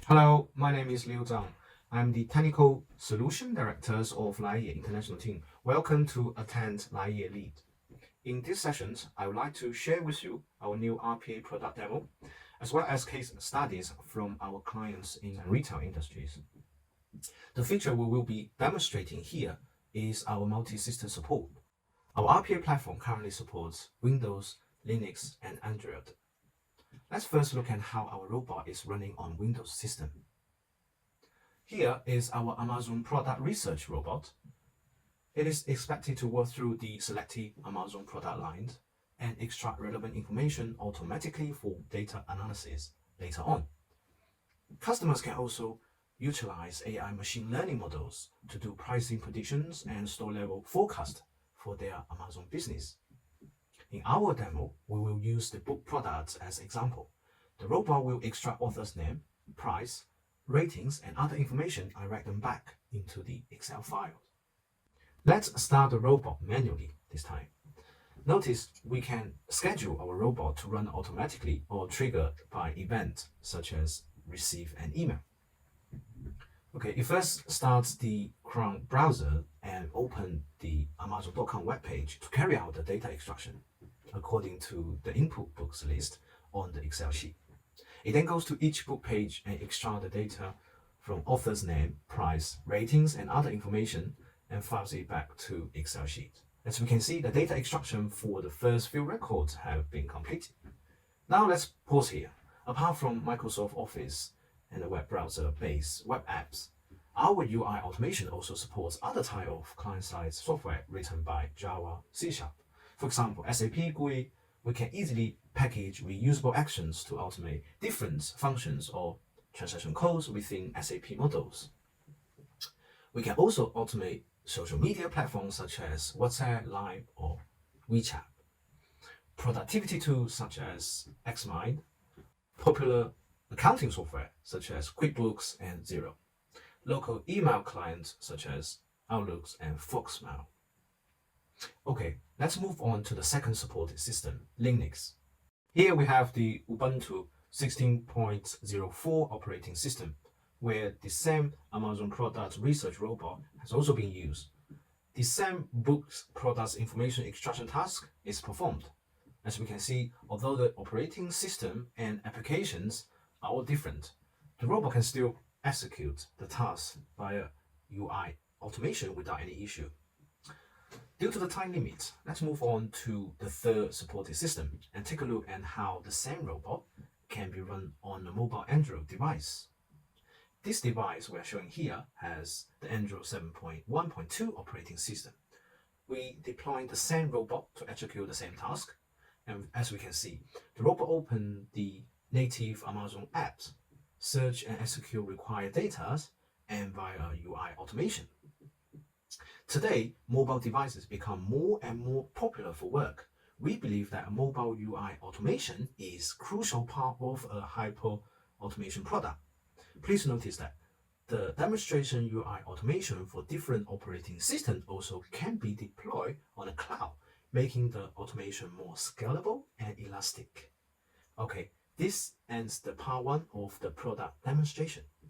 Hello, my name is Zhang. I'm the Technical Solution Director of Laiye International Team. Welcome to attend Laiye Lead. In these sessions, I would like to share with you our new RPA product demo, as well as case studies from our clients in retail industries. The feature we will be demonstrating here is our multi-system support. Our RPA platform currently supports Windows, Linux, and Android. Let's first look at how our robot is running on Windows system. Here is our Amazon product research robot. It is expected to work through the selected Amazon product lines and extract relevant information automatically for data analysis later on. Customers can also utilize AI machine learning models to do pricing predictions and store level forecast for their Amazon business. In our demo, we will use the book products as example. The robot will extract author's name, price, ratings, and other information and write them back into the Excel file. Let's start the robot manually this time. Notice we can schedule our robot to run automatically or triggered by events such as receive an email. Okay, it first starts the Chrome browser and open the Amazon.com webpage to carry out the data extraction according to the input books list on the Excel sheet. It then goes to each book page and extract the data from author's name, price, ratings, and other information and files it back to Excel sheet. As we can see, the data extraction for the first few records have been completed. Now let's pause here. Apart from Microsoft Office and the web browser-based web apps, our UI automation also supports other type of client-side software written by Java, C#. For example, SAP GUI, we can easily package reusable actions to automate different functions or transaction codes within SAP models. We can also automate social media platforms such as WhatsApp, Line, or WeChat. Productivity tools such as Xmind, popular accounting software such as QuickBooks and Xero, local email clients such as Outlook and Foxmail. Okay, let's move on to the second supported system, Linux. Here we have the Ubuntu 16.04 operating system, where the same Amazon product research robot has also been used. The same books products information extraction task is performed. As we can see, although the operating system and applications are all different, the robot can still execute the task via UI automation without any issue. Due to the time limit, let's move on to the third supported system and take a look at how the same robot can be run on a mobile Android device. This device we are showing here has the Android 7.1.2 operating system. We deploy the same robot to execute the same task, and as we can see, the robot opened the native Amazon apps, search and execute required data, and via UI automation. Today, mobile devices become more and more popular for work. We believe that mobile UI automation is a crucial part of a hyper automation product. Please notice that the demonstration UI automation for different operating systems also can be deployed on the cloud, making the automation more scalable and elastic. Okay, this ends the part 1 of the product demonstration.